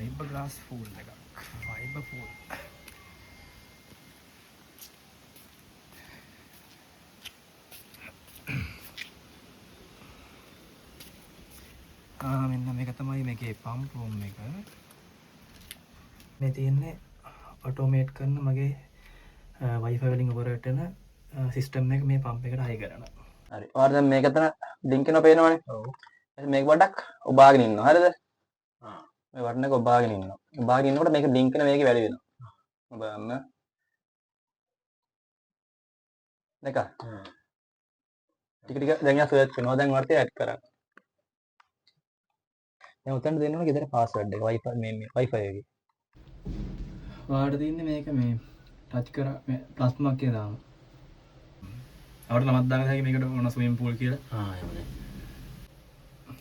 Fibre glass full එකක්. Fibre full. මෙන්න මේක තමයි මේකේ පම්ප් රූම් එක. මේ තියෙන්නේ ඔටෝමේට් කරන මගේ Wi-Fi වලින් ඔපරේට් වෙන සිස්ටම් එක මේ පම්ප් එකට හයි කරනවා. හරි. ඔයාලා දැන් මේක තන ලින්ක් එක පේනවනේ. ඔව්. මේක පොඩ්ඩක් ඔබාගෙන ඉන්නවා. හරිද? මේ බටන් එක ඔබාගෙන ඉන්නවා. ඔබාගෙන ඉන්නකොට මේක ලින්ක් එක මේකේ වැඩි වෙනවා. ඔබන්න. දෙක. ටික ටික දැන් යා සර්ච් කරනවා. දැන් වර්තේ ඇඩ් කරන්න. දැන් උතන දෙන්න ඕනේ ගෙදර පාස්වර්ඩ් එක Wi-Fi මේ Wi-Fi එකේ. ඔයාලට තියෙන්නේ මේක මේ ටච් කර මේ ප්ලස් මාක් කියලා දාන්න. අපිට නමක් දාන්න හැකි මේකට ඕන ස්විමින් pool කියලා. එහෙමනේ.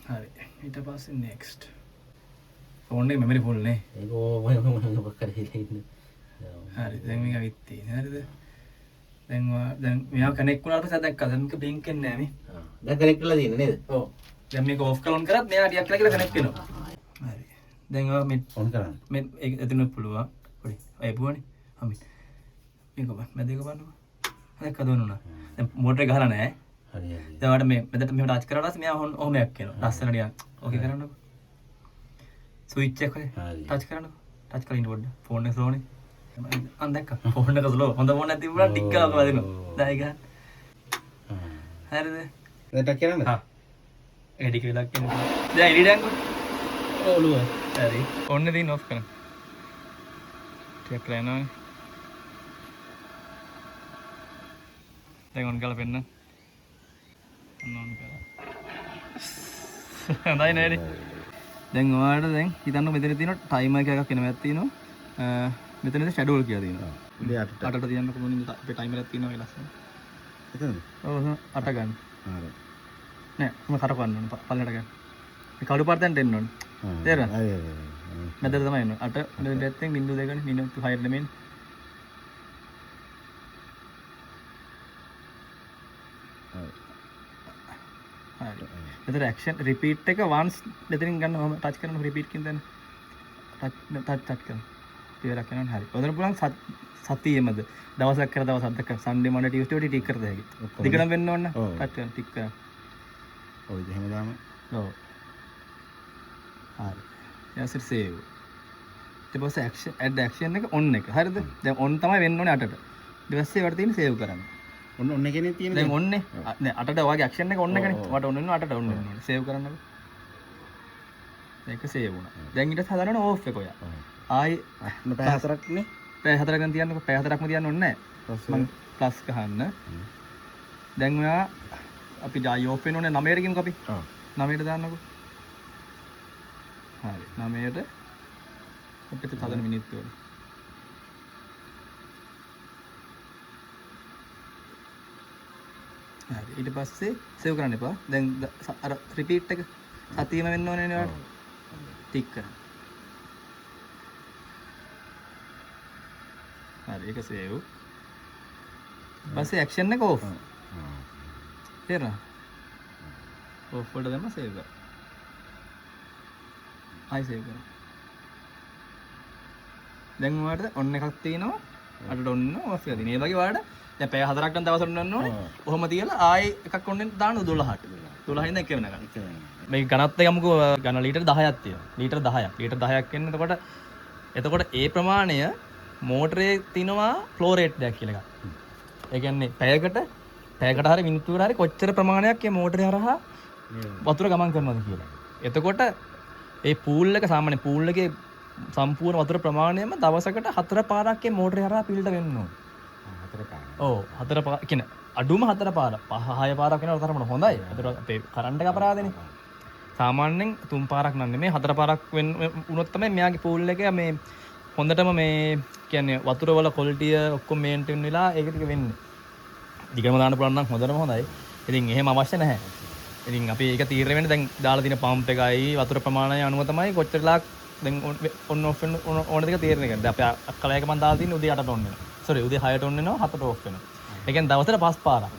හරි. ඊට පස්සේ next. ෆෝන් එකේ memory full නේ. ඒක මොකක් කරේ ඉන්නේ. හරි. දැන් මේක අවිත් තියෙන. හරිද? දැන් මෙයා කනෙක්ට් වුණාට පස්සේ දැක්කද? දැන් මේක blink වෙන්නේ නැහැ නේ. දැන් කනෙක්ට් වෙලා තියෙන්නේ නේද? ඔව්. දැන් මේක off කරලා on කරත් මෙයා ටිකක් කියලා කනෙක්ට් වෙනවා. හරි. දැන් ඔයා මේ on කරන්න. මේ ඒක එතන පුළුවන්. පොඩි. අය පුවනේ. හමි. මේක මැද එක බලන්න. හරි කදවන්නුනා. දැන් මෝටරේ ගහලා නැහැ. හරි හරි. දැන් ඔයාලට මේ මෙතනට මෙහෙම ටච් කරලා පස්සේ මෙයා ඔහොම එකක් වෙනවා. ලස්සන ටිකක්. ඕකේ කරන්නකෝ. ස්විච් එක හරි. ටච් කරන්නකෝ. ටච් කරලා ඉන්න පොඩ්ඩක්. ෆෝන් එක ස්ලෝනේ. අන් දැක්කා. ෆෝන් එක ස්ලෝ. හොඳ ෆෝන් එකක් තිබුණා ටික් ගාලා වදිනවා. දැන් ඒක. හරිද? දැන් ටච් කරන්න. හා. ඒක ටික වෙලක් යනවා. දැන් එළියට යන්නකෝ. ඔළුව. හරි. ඔන්න දින් ඔෆ් කරන්න. ටිකක් කරලා යනවානේ. දැන් ඔන් කරලා පෙන්න. ඔන් කරලා. හොඳයි නේද? දැන් ඔයාලට දැන් හිතන්න මෙතන තියෙන ටයිමර් එකක් එනවත් තියෙනවා. මෙතනද ෂැඩෝල් කියලා තියෙනවා. ඉතින් අටට තියන්න කොහොමද අපේ ටයිමර් එකක් තියෙනවා ඒ ලස්සන. එතනද? ඔව් අට ගන්න. හරි. නෑ මම කර ගන්න ඕනේ පල්ලෙට ගන්න. මේ කඩු පාර්තෙන්ට එන්න ඕනේ. තේරෙනවද? හරි. මැදට තමයි එන්නේ. අට දෙපැත්තෙන් බිංදුව දෙකනේ මිනිත්තු 6ට නෙමෙයි. හරි. එතන ඇක්ෂන් රිපීට් එක once දෙතරින් ගන්න ඔහම ටච් කරනවා රිපීට් කින් දැන් ටච් කරනවා. ඉවරක් කරනවා හරි. ඔතන පුළුවන් සතියෙමද දවසක් කර දවසක් දෙක සන්ඩේ මොන්ඩේ ටියුස්ඩේ වලට ටික් කරද හැකි. දිගටම වෙන්න ඕන ටච් කරන ටික් කරන. ඔව් ඒක හැමදාම. ඔව්. හරි. ඊට සේව්. ඊට පස්සේ ඇක්ෂන් ඇඩ් ඇක්ෂන් එක ඔන් එක. හරිද? දැන් ඔන් තමයි වෙන්න ඕනේ අටට. ඊට පස්සේ වට තියෙන සේව් කරන්න. ඔන්න එකනේ තියෙන දැන් ඔන්නේ දැන් අටට ඔයගේ ඇක්ෂන් එක ඔන්න එකනේ. ඔයාට ඔන්න වෙනවා අටට ඔන්න වෙනවා. සේව් කරන්නකෝ. මේක සේව් වුණා. දැන් ඊට හදාගන්න ඕෆ් එක ඔයා. ආයි පැය 4ක් නේ. පැය 4ක් ගන්න තියන්නකෝ. පැය 4ක්ම තියන්න ඕනේ නැහැ. මම ප්ලස් ගහන්න. දැන් ඔයා අපි ජයි ඕෆ් වෙන ඕනේ 9ට ගිමුකෝ අපි. ඔව්. 9ට දාන්නකෝ. හරි. 9ට අපිට හදන මිනිත්තු වල. හරි. ඊට පස්සේ සේව් කරන්න එපා. දැන් අර රිපීට් එක සතියෙම වෙන්න ඕනේ නේ ඔයාලට. ටික් කරන්න. හරි ඒක සේව්. පස්සේ ඇක්ෂන් එක ඕෆ්. තේරෙනවද? ඕෆ් වලට දැම්ම සේව් කරා. ආයි සේව් කරා. දැන් ඔයාලට ඔන්න එකක් තියෙනවා. අටට ඔන්න ඕෆ් එකක් තියෙනවා. ඒ වගේ ඔයාලට දැන් පැය 4ක් ගන්න දවසට ඔන්න ඕනේ. ඔහොම තියලා ආයි එකක් ඔන්න දාන්න 12ට. 12 ඉඳන් එක වෙනකන්. මේක ගණත් යමුකෝ ගණ ලීටර් 10ක් තියෙනවා. ලීටර් 10ක්. ලීටර් 10ක් එන්න එතකොට ඒ ප්‍රමාණය මෝටරේ තිනවා ෆ්ලෝ රේට් එකක් කියලා එකක්. ඒ කියන්නේ පැයකට හරි මිනිත්තුවකට හරි කොච්චර ප්‍රමාණයක් මේ මෝටරේ හරහා වතුර ගමන් කරනවද කියලා. එතකොට ඒ පූල් එක සාමාන්‍ය පූල් එකේ සම්පූර්ණ වතුර ප්‍රමාණයම දවසකට 4 පාරක් මේ මෝටරේ හරහා ෆිල්ටර් වෙන්න ඕනේ. 4 පාරක්. ඔව් 4 පාරක් කියන්නේ අඩුම 4 පාරක්. 6 පාරක් වෙනවට තරමට හොඳයි. ඒතර අපේ කරන්ට් එක අපරාධනේ. සාමාන්‍යයෙන් 3 පාරක් නම් නෙමෙයි 4 පාරක් වුණොත් තමයි මෙයාගේ පූල් එකේ මේ හොඳටම මේ කියන්නේ වතුර වල ක්වොලිටිය ඔක්කොම මේන්ටේන් වෙලා ඒක ටික වෙන්නේ. දිගටම දාන්න පුළුවන් නම් හොඳටම හොඳයි. ඉතින් එහෙම අවශ්‍ය නැහැ. ඉතින් අපි ඒක තීරණය වෙන්නේ දැන් දාලා තියෙන පම්ප් එකයි වතුර ප්‍රමාණය අනුව තමයි කොච්චරලාක් දැන් ඔන් ඔෆ් වෙන ඕන දෙක තීරණය කරන්නේ. දැන් අපි අක්කලයක මම දාලා තියෙන්නේ උදේ 8ට ඔන් වෙනවා. සෝරි උදේ 6ට ඔන් වෙනවා 7ට ඔෆ් වෙනවා. ඒ කියන්නේ දවසට 5 පාරක්.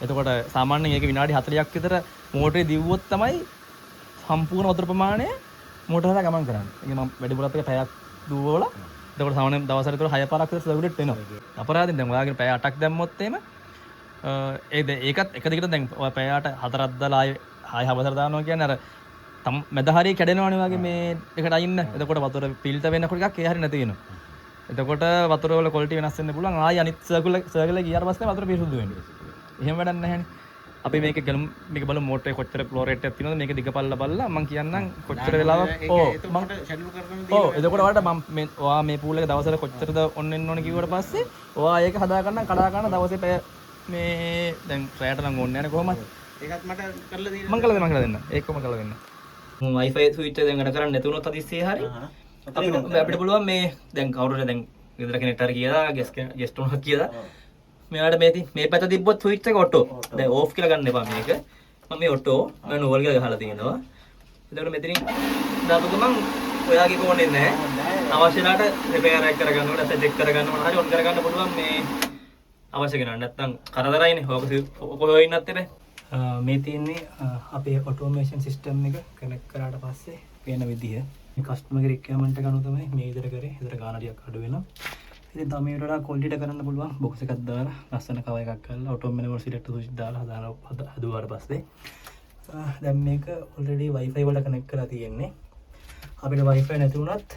එතකොට සාමාන්‍යයෙන් ඒක විනාඩි 40ක් විතර මෝටරේ දිව්වොත් තමයි සම්පූර්ණ වතුර ප්‍රමාණය මෝටර හරහා ගමන් කරන්නේ. ඒක මම වැඩිපුර අපේ පැයක් දුවලා එතකොට සාමාන්‍යයෙන් දවසට ඒතර 6 පාරක් විතර සර්කියුලේට් වෙනවා. අපරාධෙන් දැන් ඔයාගේ පැය 8ක් දැම්මොත් එහෙම ඒකත් එක දිගට දැන් ඔය පැය 8 4ක් දාලා ආයෙ හවසට දානවා කියන්නේ අර මැද හරිය කැඩෙනවනේ වගේ මේ එකට අයින්න. එතකොට වතුර ෆිල්ටර් වෙනකොට එකක් ඒ හරිය නැති වෙනවා. එතකොට වතුර වල ක්වොලිටි වෙනස් වෙන්න පුළුවන්. ආයෙ අනිත් සර්කියුලර් ගියාට පස්සේ වතුර පිරිසුදු වෙන්නේ. එහෙම වැඩක් නැහැනේ. අපි මේක බලමු මෝටරේ කොච්චර ෆ්ලෝ රේට් එකක් තියෙනවද මේක දිගපල්ලා බලලා මම කියන්නම් කොච්චර වෙලාවක් එතකොට ෂැඩියුල් කරනවා එතකොට ඔයාලට මම ඔයා මේ පූල් එක දවසට කොච්චරද ඔන්න එන්න ඕනේ කිව්වට පස්සේ ඔයා ඒක හදා ගන්න කඩා ගන්න දවසේ පැය මේ දැන් රැයට නම් ඕනේ නැහැ කොහොමද ඒකත් මට කරලා දෙන්න මම කරලා දෙන්න ඒකම කරලා දෙන්න Wi-Fi ස්විච් එක දැන් වැඩ කරන්නේ නැති වුණොත් අදිස්සේ හරි අපිට පුළුවන් මේ දැන් කවුරුද දැන් ගෙදර කෙනෙක්ට හරි කියලා ගෙස්ට් උනක් කියලා මෙයාට මේ පැත්ත තිබ්බොත් ස්විච් එක ඔටෝ දැන් ඕෆ් කියලා ගන්න එපා මේක මම මේ ඔටෝ මැනුවල් කියලා ගහලා තියෙනවා එතකොට මෙතනින් දාපු ගමන් ඔයාගේ කොහොනේ නැහැ අවශ්‍ය ලාට රිපෙයාර් එක කරගන්න ඕන නැත්නම් චෙක් කරගන්න ඕන හරි ඔන් කරගන්න පුළුවන් මේ අවශ්‍ය කෙනා නැත්නම් කරදරයිනේ ඔක හොයන්නත් එපා මේ තියෙන්නේ අපේ ඔටෝමේෂන් සිස්ටම් එක කනෙක්ට් කරාට පස්සේ වෙන විදිය මේ කස්ටමර්ගේ රික්වයර්මන්ට් එක අනුව තමයි මේ විදිහට කරේ. ඒතර ගාන ටිකක් අඩු වෙනවා. ඉතින් තමයි වලට ක්වොලිටි කරන්න පුළුවන් බොක්ස් එකක් දාලා ලස්සන කව එකක් කරලා ඔටෝ මැනුවල් සිලෙක්ට් ස්විච් දාලා හදුවාට පස්සේ දැන් මේක ඔල්රෙඩි Wi-Fi වලට කනෙක්ට් කරලා තියෙන්නේ. අපිට Wi-Fi නැති වුණත්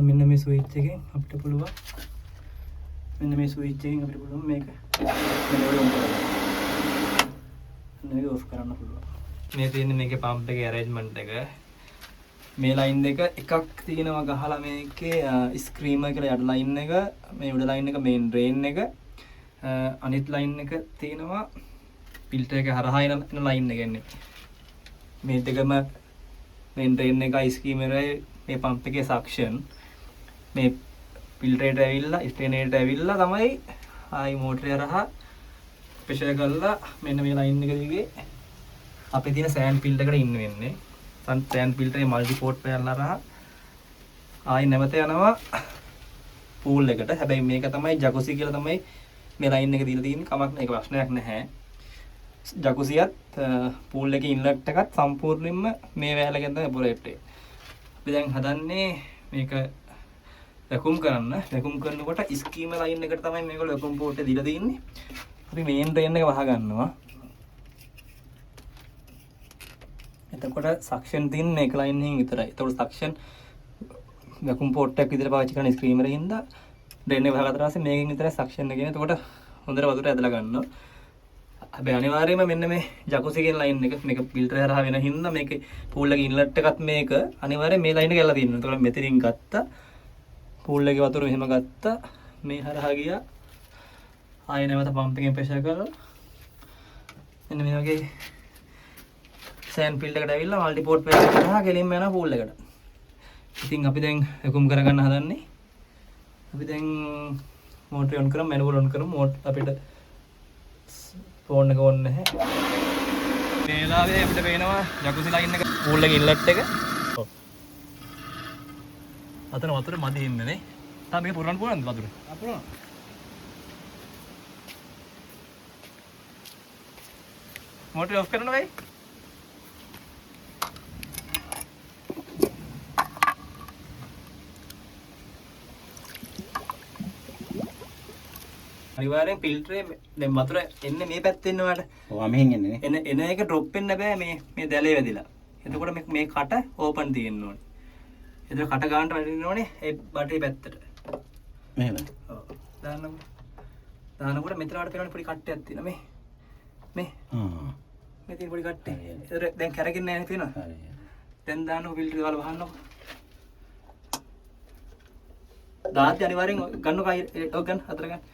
මෙන්න මේ ස්විච් එකෙන් අපිට පුළුවන් මේක මේක ඔෆ් කරන්න පුළුවන්. මේ තියෙන්නේ මේකේ පම්ප් එකේ ඇරේන්ජ්මන්ට් එක. මේ ලයින් දෙක එකක් තියෙනවා ගහලා මේකේ ස්ක්‍රීමර් කියලා යට ලයින් එක මේ උඩ ලයින් එක මේන් ඩ්‍රේන් එක අනිත් ලයින් එක තියෙනවා ෆිල්ටර් එක හරහා එන ලයින් එක එන්නේ. මේ දෙකම මේන් ඩ්‍රේන් එකයි ස්ක්‍රීමරයි මේ පම්ප් එකේ සක්ෂන් මේ ෆිල්ටරේට ඇවිල්ලා ස්ටේනේට ඇවිල්ලා තමයි ආයි මෝටරේ හරහා ප්‍රෙෂර් කරලා මෙන්න මේ ලයින් එක දිගේ අපේ තියෙන සෑන්ඩ් ෆිල්ටර් එකට ඉන්න වෙන්නේ. සෑන්ඩ් ෆිල්ටරේ මල්ටි පෝට් පැනලා හරහා ආයි නැවත යනවා පූල් එකට. හැබැයි මේක තමයි ජකුසි කියලා තමයි මේ ලයින් එක දීලා තියෙන්නේ. කමක් නැහැ ඒක ප්‍රශ්නයක් නැහැ. ජකුසියත් පූල් එකේ ඉන්ලට් එකත් සම්පූර්ණයෙන්ම මේ වැලකින් තමයි ඔපරේට් වෙන්නේ. අපි දැන් හදන්නේ මේක වැකුම් කරන්න. වැකුම් කරනකොට ස්කීම ලයින් එකට තමයි මේගොල්ලෝ වැකුම් පෝට් එක දීලා තියෙන්නේ. අපි මේන් ඩ්‍රේන් එක වහ ගන්නවා. එතකොට සක්ෂන් තියෙන මේක ලයින් එකෙන් විතරයි. එතකොට සක්ෂන් වැකුම් පෝට් එකක් විදිහට පාවිච්චි කරන ස්ක්‍රීමරේ හින්දා ඩ්‍රේන් එක වහගත්තා පස්සේ මේකෙන් විතරයි සක්ෂන් එක එන්නේ. එතකොට හොඳට වතුර ඇදලා ගන්නවා. හැබැයි අනිවාර්යයෙන්ම මෙන්න මේ ජකුසි කියන ලයින් එක මේක ෆිල්ටර් හරහා වෙන හින්දා මේකේ පූල් එකේ ඉන්ලට් එකත් මේක අනිවාර්යයෙන් මේ ලයින් එක ගැලලා තියෙනවා. එතකොට මෙතනින් ගත්තා පූල් එකේ වතුර මෙහෙම ගත්තා මේ හරහා ගියා ආයෙ නැවත පම්ප් එකෙන් ප්‍රෙෂර් කරලා මෙන්න මේ වගේ සෑන්ඩ් ෆිල්ටර් එකට ඇවිල්ලා මල්ටි පෝට් පැනල් කරා ගෙලින්ම යනවා පූල් එකට. ඉතින් අපි දැන් වැකුම් කරගන්න හදන්නේ. අපි දැන් මෝටර් ඔන් කරමු මැනුවල් ඔන් කරමු අපිට ෆෝන් එක ඕනේ නැහැ. මේ වෙලාවේ අපිට පේනවා ජකුසි ලයින් එක පූල් එකේ ඉන්ලට් එක. ඔව්. අතන වතුර මදි ඉන්නේ නේ. තා මේක පුරවන්න පුළුවන්ද වතුර? අපුරන. මෝටර් ඔෆ් කරන්න වෙයි. අනිවාර්යෙන් ෆිල්ටරේ දැන් වතුර එන්නේ මේ පැත්තෙන් එනවාට. ඔව් මෙහෙන් එන්නේ නේ. එන එක ඩ්‍රොප් වෙන්න බෑ මේ දැලේ වැදිලා. එතකොට මේ කට ඕපන් තියෙන්න ඕනේ. එතකොට කට ගන්නට වැටෙන්න ඕනේ ඒ බටේ පැත්තට. මෙහෙම. ඔව්. දානකොට මෙතන වල පේනවනේ පොඩි කට්ටයක් තියෙනවා මේ. මේ. මේ තියෙන පොඩි කට්ටේ. එතකොට දැන් කැරගෙන්නේ නැහැ නේද තියෙනවා? හරි. දැන් දාන්නකො ෆිල්ටර් දාලා වහන්නකො. දාද්දි අනිවාර්යෙන් ගන්නකො ඔය ගන්න අතර ගන්න.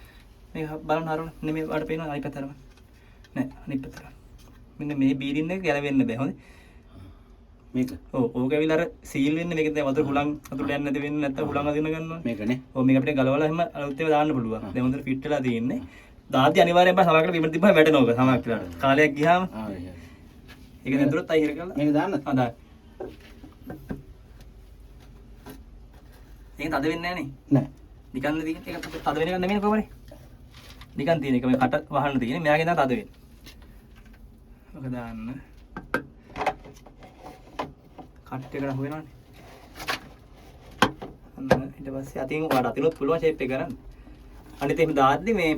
මේ බලන්න හරවන්න. මෙන්න මේ වලට පේනවා අනිත් පැත්ත හරවන්න. නෑ අනිත් පැත්ත. මෙන්න මේ බීරින් එක ගැලවෙන්න බෑ හොඳේ. මේක. ඔව් ඕක ඇවිල්ලා අර සීල් වෙන්නේ මේක දැන් වතුර හුලං වතුර යන්නේ නැති වෙන්නේ නැත්නම් හුලං අදින්න ගන්නවා. මේකනේ. ඔව් මේක අපිට ගලවලා එහෙම අලුත් ඒවා දාන්න පුළුවන්. දැන් හොඳට ෆිට වෙලා තියෙන්නේ. දාද්දි අනිවාර්යෙන් බෑ සමහරකට බිමට තිබ්බම වැටෙනවා ඔක සමහර වෙලාවට. කාලයක් ගියාම හරි. ඒක නැතුනොත් අයිහිර කරලා මේක දාන්න. ආ දාන්න. ඒක තද වෙන්නේ නැහැ නේ. නෑ. නිකන් තියෙන එක තද වෙන එක නෙමෙයි කොහමද? නිකන් තියෙන එක මේ කට වහන්න තියෙන්නේ. මෙයාගෙන් තමයි තද වෙන්නේ. ඔක දාන්න. කට් එක හොයනවානේ. අන්න ඊට පස්සේ අතින් ඔයාලට අතිනොත් පුළුවන් ෂේප් එක කරන්න. අනිත් එහෙම දාද්දි මේ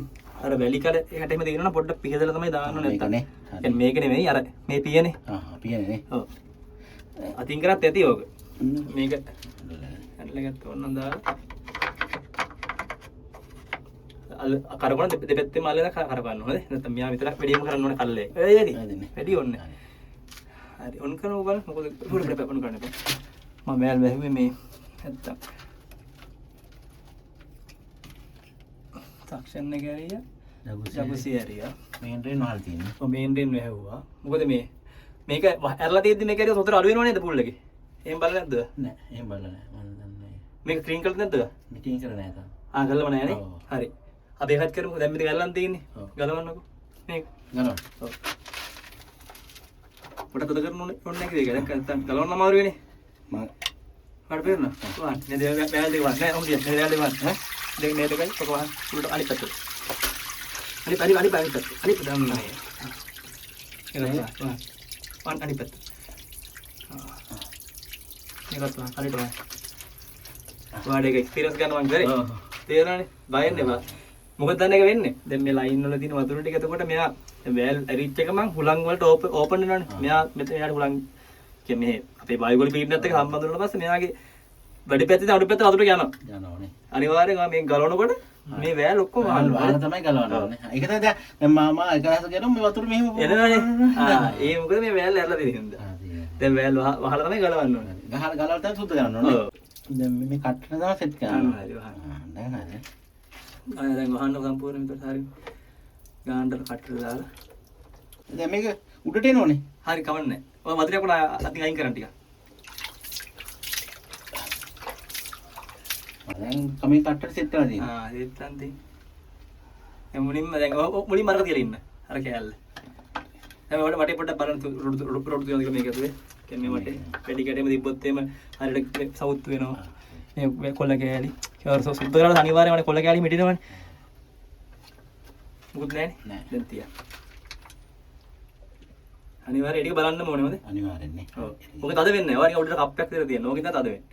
අර වැලි කඩ එකට එහෙම දිනනවා පොඩ්ඩක් පිහදලා තමයි දාන්න ඕනේ නැත්තම්. يعني මේක නෙමෙයි අර මේ පියනේ. පියනේ නේ. ඔව්. අතින් කරත් ඇති ඕක. මේක අල්ලගත්ත ඕනනම් දාලා කරගොන දෙපැත්තෙම අල්ලලා කරගන්න ඕනේ. නැත්නම් මෙයා විතරක් වැඩිම කරන්න ඕනේ කල්ලේ. වැඩි ඕනේ. හරි ඔන් කරමු බලන්න. මොකද උඩට ඔන් කරන්න එපා. මම මෑල් වැහුවේ මේ නැත්තම් සක්ෂන් එක ඇරියා. ජගුසි ඇරියා. මේන් රේන් වහල් තියෙන්නේ. ඔව් මේන් රේන් වැහුවා. මොකද මේක ඇරලා තියෙද්දි මේක ඇරියා සොතර අඩු වෙනව නේද පුල් එකේ? එහෙම බලලා නැද්ද? නෑ එහෙම බලලා නෑ. මම දන්නේ. මේක ක්ලීන් කරලා නැද්ද? මේ ක්ලීන් කරලා නෑ තාම. ගලව නෑ නේ. හරි. අපි එකත් කරමු. දැන් මෙතන ගලන් තියෙන්නේ. ගලවන්නකෝ. මේක. ගලවන්න. ඔව්. පොඩක් උඩ කරන්න ඕනේ නැකද ඒක? දැන් නැත්තම් ගලවන්න අමාරු වෙන්නේ. මම හරි පේන්න. වාන්. නේ දෙක බෑල් දෙක වාන්. නෑ ඔම් දිය. නේ දෙක වාන්. දෙක මේ දෙකයි පොක වාන්. උඩට අනිත් පැත්තට. අනිත් පැත්තට. අනිත් දැන් නෑ. ඒක වාන්. වාන් අනිත් පැත්තට. මේකත් වාන්. හරියට වාන්. වාඩේක එක්ස්පීරියන්ස් ගන්න මං කරේ. තේරෙනවනේ. බය වෙන්න එපා. මොකද දැන් එක වෙන්නේ? දැන් මේ ලයින් වල තියෙන වතුර ටික එතකොට මෙයා වැල් ඇරිච් එක මං හුලං වලට ඕපන් වෙනවනේ. මෙයා මෙතන එයාට හුලං කියන්නේ මේ අපේ වායුගෝල පීඩනයත් එක්ක සම්බන්ධ වුණාට පස්සේ මෙයාගේ වැඩි පැත්තේ අඩු පැත්තට වතුර යනවා. යනවානේ. අනිවාර්යෙන් මේ ගලවනකොට මේ වැල් ඔක්කොම වහන තමයි ගලවන්න ඕනේ. ඒක තමයි දැන් මාමා එකලස කරමු මේ වතුර මෙහෙම එනවනේ. ඒ මොකද මේ වැල් ඇරලා තියෙන හින්දා. දැන් වැල් වහලා තමයි ගලවන්න ඕනේ. ගලවලා තමයි සුද්ධ කරන්න ඕනේ. දැන් මේ කට්ටන තමයි සෙට් කරනවා. හරි වහන්න. දැන් හරි. දැන් වහන්න සම්පූර්ණ විතර හරි. ගානට කට්ටල දාලා. දැන් මේක උඩට එනෝනේ. හරි කවන්නේ. ඔය වතුරේ පොඩ අතින් අයින් කරන්න ටික. දැන් කමේ කට්ටට සෙට් කරලා තියෙනවා. ඒත් අන්ති. දැන් මුලින්ම දැන් මුලින්ම අරක තියලා ඉන්න. අර කෑල්ල. දැන් ඔයාලට වටේ පොඩ්ඩක් බලන්න රොඩු තියනවා මේක ඇතුලේ. කියන්නේ වටේ වැඩි කැටේම තිබ්බොත් එහෙම හරියට සවුත් වෙනවා. මේ කොල්ල කෑලි. ඒක සුද්ධ කරලා අනිවාර්යයෙන්ම කොල්ල කෑලි මිටිනවනේ. මොකුත් නැහැනේ. දැන් තියා. අනිවාර්යයෙන් ඒක බලන්නම ඕනේ මොකද? අනිවාර්යෙන් නේ. ඔව්. මොකද තද වෙන්නේ නැහැ. ඔයාලා උඩට කප්පයක් විතර තියෙනවා. ඕකෙන් තමයි තද වෙන්නේ.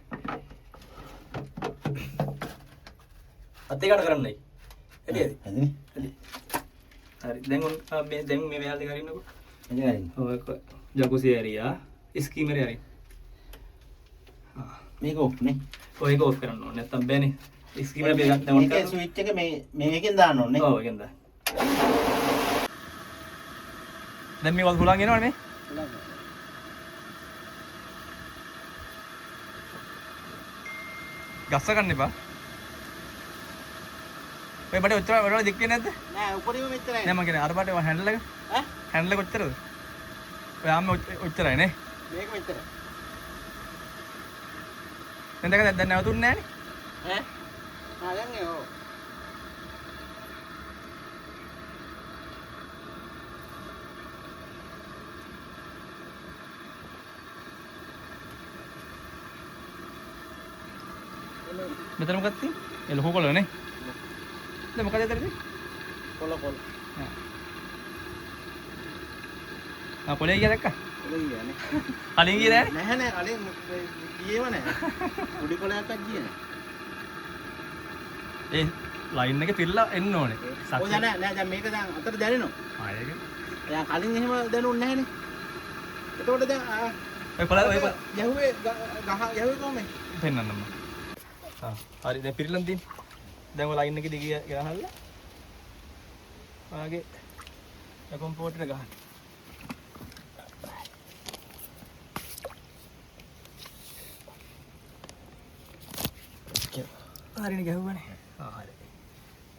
අතේ ගන්න කරන්නයි. එළියද? හරිනේ. හරි. දැන් මේ මෙයාල දෙක අරින්නකෝ. එළිය අරින්න. ඔය ජකුසි ඇරියා. ස්කීමර් ඇරින්. මේක ඔෆ් නේ. ඔය එක ඔෆ් කරන්න ඕනේ. නැත්තම් බෑනේ. ස්කීමර් එක ගන්න ඕනේ. මේකේ ස්විච් එක මේකෙන් දාන්න ඕනේ. ඔව් ඒකෙන් දාන්න. දැන් මේ වල හුලං එනවනේ මේ. ගස්ස ගන්න එපා. ඔය බඩේ ඔච්චර දික්කේ නැද්ද? නෑ උඩරිම මෙච්චරයි. නෑ මම කියන්නේ අර බඩේ හැන්ඩල් එක. ඈ? හැන්ඩල් එක ඔච්චරද? ඔය ආම්ම ඔච්චරයි නේ. මේක මෙච්චරයි. දැන් නැවතුන්නේ නෑනේ. ඈ? දැන් ඒ ඔව්. මෙතන මොකක්ද තියෙන්නේ? ඒ ලොකු කොළ නේ. දැන් මොකද ඇතරද? කොළ. කොළේ ගියා දැක්කා? කොළ ගියානේ. කලින් ගියේ නෑනේ. නැහැ නෑ කලින් ගියේම නෑ. පොඩි කොළයක්වත් ගියේ නෑ. ඒ ලයින් එක පිරලා එන්න ඕනේ. ඔය නෑ දැන් මේක දැන් අතට දැනෙනවා. ඒක. දැන් කලින් එහෙම දැනුන්නේ නැහනේ. එතකොට දැන් ඔය කොළ යහුවේ යහුවේ කොහමද? පෙන්නන්නම. හරි දැන් පිරලන් තියෙන්නේ. දැන් ඔය ලයින් එකේ දිගිය ගහලා ඔයාගේ කොම්පෝට් එක ගහන්න. හරිනේ ගහුවානේ. හරි.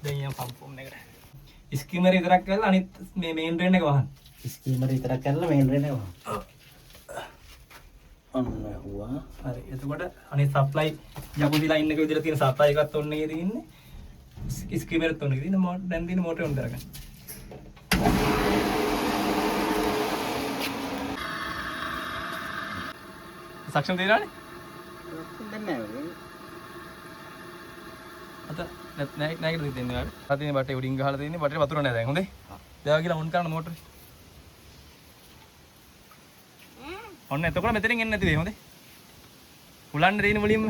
දැන් යම් පම්ප් එකට. ස්කීමර් විතරක් කරලා අනිත් මේ මේන් රේන් එක වහන්න. ස්කීමර් විතරක් කරලා මේන් රේන් එක වහන්න. ඔන්න හුවා. හරි. එතකොට අනිත් සප්ලයි ජකුසි ලයින් එක විදිහට තියෙන සප්ලයි එකත් ඔන්න එකේ තියෙන්නේ. ස්කීමර් තුන එකේ තියෙන දැන් තියෙන මෝටරේ ඔන් කරගන්න. සක්ෂන් දෙනවනේ? දැන් නෑ. අත නෑ නෑ දෙන්නේ ඔයාලට. අතින් බටේ උඩින් ගහලා තියෙන්නේ බටේ වතුර නෑ දැන් හොඳේ. දැන් ගිහලා ඔන් කරන්න මෝටරේ. ඔන්න එතකොට මෙතනින් එන්නේ නැති වෙයි හොඳේ. හුලන්න දෙන මුලින්ම.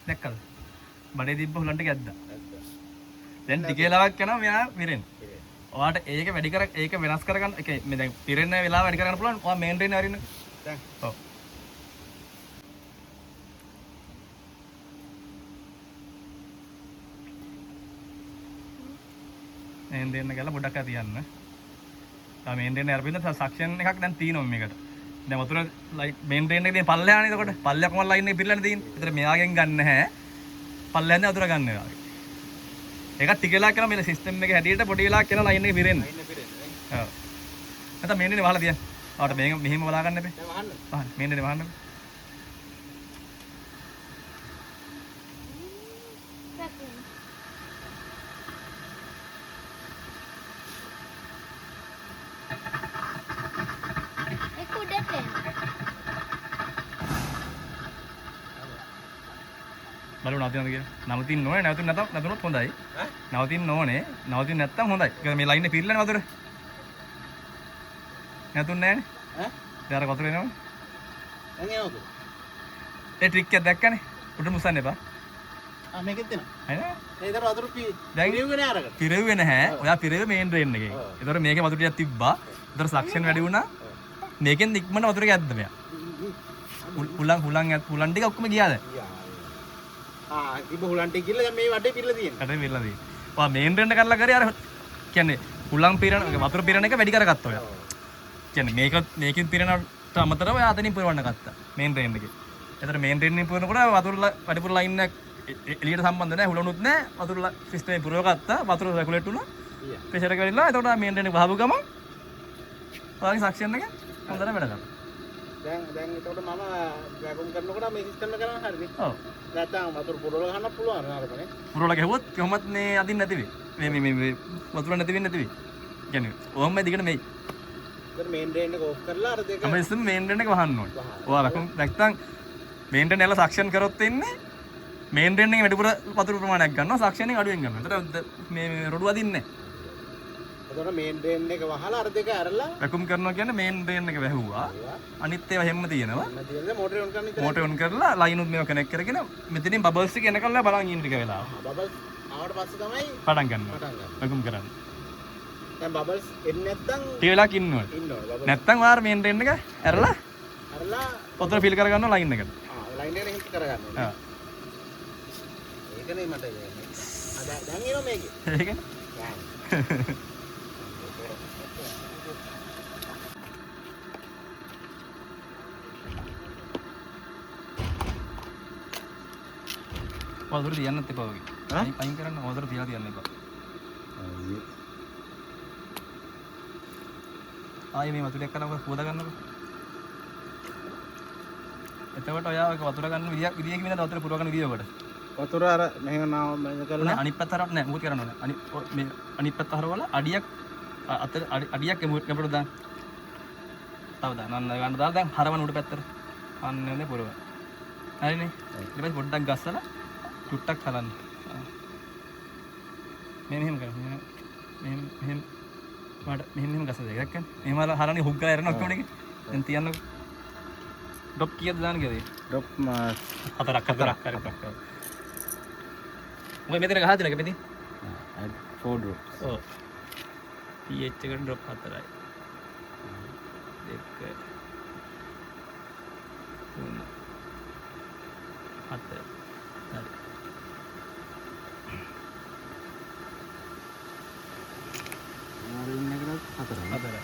දැක්කද? බඩේ තිබ්බ හුලන් ටික ඇද්දා. දැන් ටික වෙලාවක් යනවා මෙයා පිරෙන්නේ. ඔයාට ඒක වැඩි කර ඒක වෙනස් කරගන්න ඒ මේ දැන් පිරෙන්න වෙලාව වැඩි කරගන්න පුළුවන්. ඔයා මේන් ඩ්‍රේන් හරින්න. දැන්. ඔව්. මේන් ඩ්‍රේන් එක ගාලා පොඩ්ඩක් තියන්න. ආ මේන් ඩ්‍රේන් අරපින්න සක්ෂන් එකක් දැන් තියෙනවා මේකට. දැන් වතුර ලයිට් මේන් ඩ්‍රේන් එකේ පල්ලෙහානේ එතකොට. පල්ලෙහා කොහොමද ලයින් එක පිරලානේ තියෙන්නේ. ඒතර මෙයාගෙන් ගන්න නැහැ. පල්ලෙහානේ වතුර ගන්න වෙනවා. ඒක ටික වෙලාවක් යනවා මේ සිස්ටම් එකේ හැටියට පොඩි වෙලාවක් යනවා ලයින් එක පිරෙන්න. ඔව්. නැත්නම් මේන් ඩ්‍රේන් වහලා තියන්න. ආවට මේක මෙහෙම බලා ගන්න එපේ. දැන් වහන්න. වහන්න. මේන් ඩ්‍රේන් වහන්න. බලමු නවතිනවද කියලා. නවතින්න ඕනේ. නැතුනොත් හොඳයි. නවතින්න ඕනේ. නවතින්න නැත්තම් හොඳයි. ඒක මේ ලයින් එක පිරලානේ වතුර. නැතුන්නේ නැහනේ. ඈ? ඊට වතුර එනවා. දැන් එනවද? ඒ ට්‍රික් එක දැක්කනේ. උඩ මුසන්න එපා. ආ මේකෙත් එනවා. නේද? ඒතර වතුර පිරෙව්වේ නෑ අරකට. පිරෙව්වේ නැහැ. ඔයා පිරෙව්වේ මේන් ඩ්‍රේන් එකේ. ඒතර මේකේ වතුර ටිකක් තිබ්බා. ඒතර සක්ෂන් වැඩි වුණා. මේකෙන් ඉක්මනට වතුර ගැද්ද මෙයා. හුලන් ටික ඔක්කොම ගියාද? තිබ්බ හුලන් ටික ගිහලා දැන් මේ වටේ පිරලා තියෙනවා. වටේ පිරලා තියෙනවා. ඔයා මේන් ඩ්‍රේන් එක කරලා කරේ අර කියන්නේ හුලන් පිරන වතුර පිරන එක වැඩි කරගත්තා ඔයා. කියන්නේ මේකෙන් පිරනට අමතරව ඔයා අතනින් පුරවන්න ගත්තා මේන් ඩ්‍රේන් එකේ. ඒතර මේන් ඩ්‍රේන් එකේ පුරනකොට වතුර වැඩිපුර ලයින් එක එළියට සම්බන්ධ නැහැ හුලනුත් නැහැ. වතුර සිස්ටම් එක පුරව ගත්තා. වතුර රෙගුලේට් වුණා. ප්‍රෙෂර් එක වැඩිලා එතකොට මේන් ඩ්‍රේන් එක වහපු ගමන් ඔයාගේ සක්ෂන් එක හොඳට වැඩ කරනවා. දැන් එතකොට මම වැකුම් කරනකොට මේ සිස්ටම් එක කරන්න හරිද? ඔව්. නැත්තම් වතුර පුරවල ගන්න පුළුවන් නේද? පුරවල ගැහුවොත් කොහොමත් මේ අදින්න නැති වෙයි. මේ වතුර නැති වෙන්නේ නැති වෙයි. කියන්නේ ඔහොම දිගට මෙයි. ඉතින් මේන් ඩ්‍රේන් එක ඕෆ් කරලා අර දෙක අපි ඉස්සෙල්ලා මේන් ඩ්‍රේන් එක වහන්න ඕනේ. ඔයා වැකුම් නැත්තම් මේන් ඩ්‍රේන් එක සක්ෂන් කරොත් ඉන්නේ මේන් ඩ්‍රේන් එකේ වැඩිපුර වතුර ප්‍රමාණයක් ගන්නවා සක්ෂන් එක අඩුවෙන් ගන්නවා. ඒතර මේ රොඩු අදින්නේ නැහැ. එතකොට මේන් ඩ්‍රේන් එක වහලා අර දෙක ඇරලා වැකුම් කරනවා කියන්නේ මේන් ඩ්‍රේන් එක වැහුවා. අනිත් ඒවා හැම්ම තියෙනවා. මෝටරේ ඔන් කරන්න ඉතින් මෝටර් ඔන් කරලා ලයින් උත් මේවා කනෙක්ට් කරගෙන මෙතනින් බබල්ස් එක එනකල්ලා බලන් ඉන්න ටික වෙලාව. බබල්ස් ආවට පස්සේ තමයි පටන් ගන්නවා. වැකුම් කරන්න. දැන් බබල්ස් එන්නේ නැත්තම් ටික වෙලාවක් ඉන්න ඕනේ. බබල්ස් නැත්තම් වාර මේන් ඩ්‍රේන් එක ඇරලා අරලා වතුර ෆිල් කරගන්නවා ලයින් එකට. ලයින් එකට හිට කරගන්න ඕනේ. ඒකනේ මට දැන් එනවා මේකේ. ඒකනේ. වතුර තියන්නත් එපා වගේ. අයින් කරන්න වතුර තියලා තියන්න එපා. ආයේ මේ වතුරයක් කරලා හොදා ගන්නකො. එතකොට ඔයා ඔක වතුර ගන්න විදිය කිව්වද වතුර පුරව ගන්න විදිය ඔකට. වතුර අර මෙහෙම නාම මේක කරලා අනිත් පැත්ත හරවන්න නෑ මොකද කරන්න ඕනේ. මේ අනිත් පැත්ත හරවලා අඩියක් අතර අඩියක් එමුට දාන්න. තව දාන්න ගන්න දාලා දැන් හරවන්න උඩ පැත්තට. අන්න එන්නේ පුරව. හරිනේ. ඊට පස්සේ පොඩ්ඩක් ගස්සලා චුට්ටක් හලන්න. මෙහෙම කරන්න. මෙහෙම මට මෙහෙම ගස්සලා දෙයක් ගන්න. එහෙම හරන්නේ හුක් ගාලා යරනවා කොහොමද? දැන් තියන්න ඩොප් කීයද දාන්න කියලා. ඩොප් හතරක් හරි. මොකද මෙතන ගහලා තියෙනක මෙතන? 4 drops. ඔව්. pH එක ඩ්‍රොප් 4යි. 2 3 4 හරි. මාරින් එකකට 4යි. 4යි.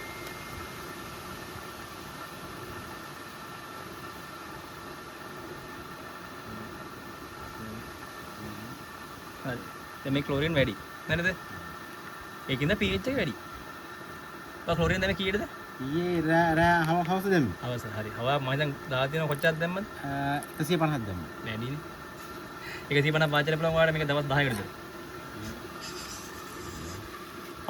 හරි. දැන් මේ ක්ලෝරින් වැඩි. නේද? ඒකින්ද pH එක වැඩි. ඔය ක්ලෝරින් දැන් කීයටද? ඊයේ රෑ හවස දැම්මේ. හවස හරි. හව මම දැන් දාලා තියෙනවා කොච්චරද දැම්මද? 150ක් දැම්මේ. වැඩිනේ. 150 වාචන බලන් ඔයාලට මේක දවස් 10කටද?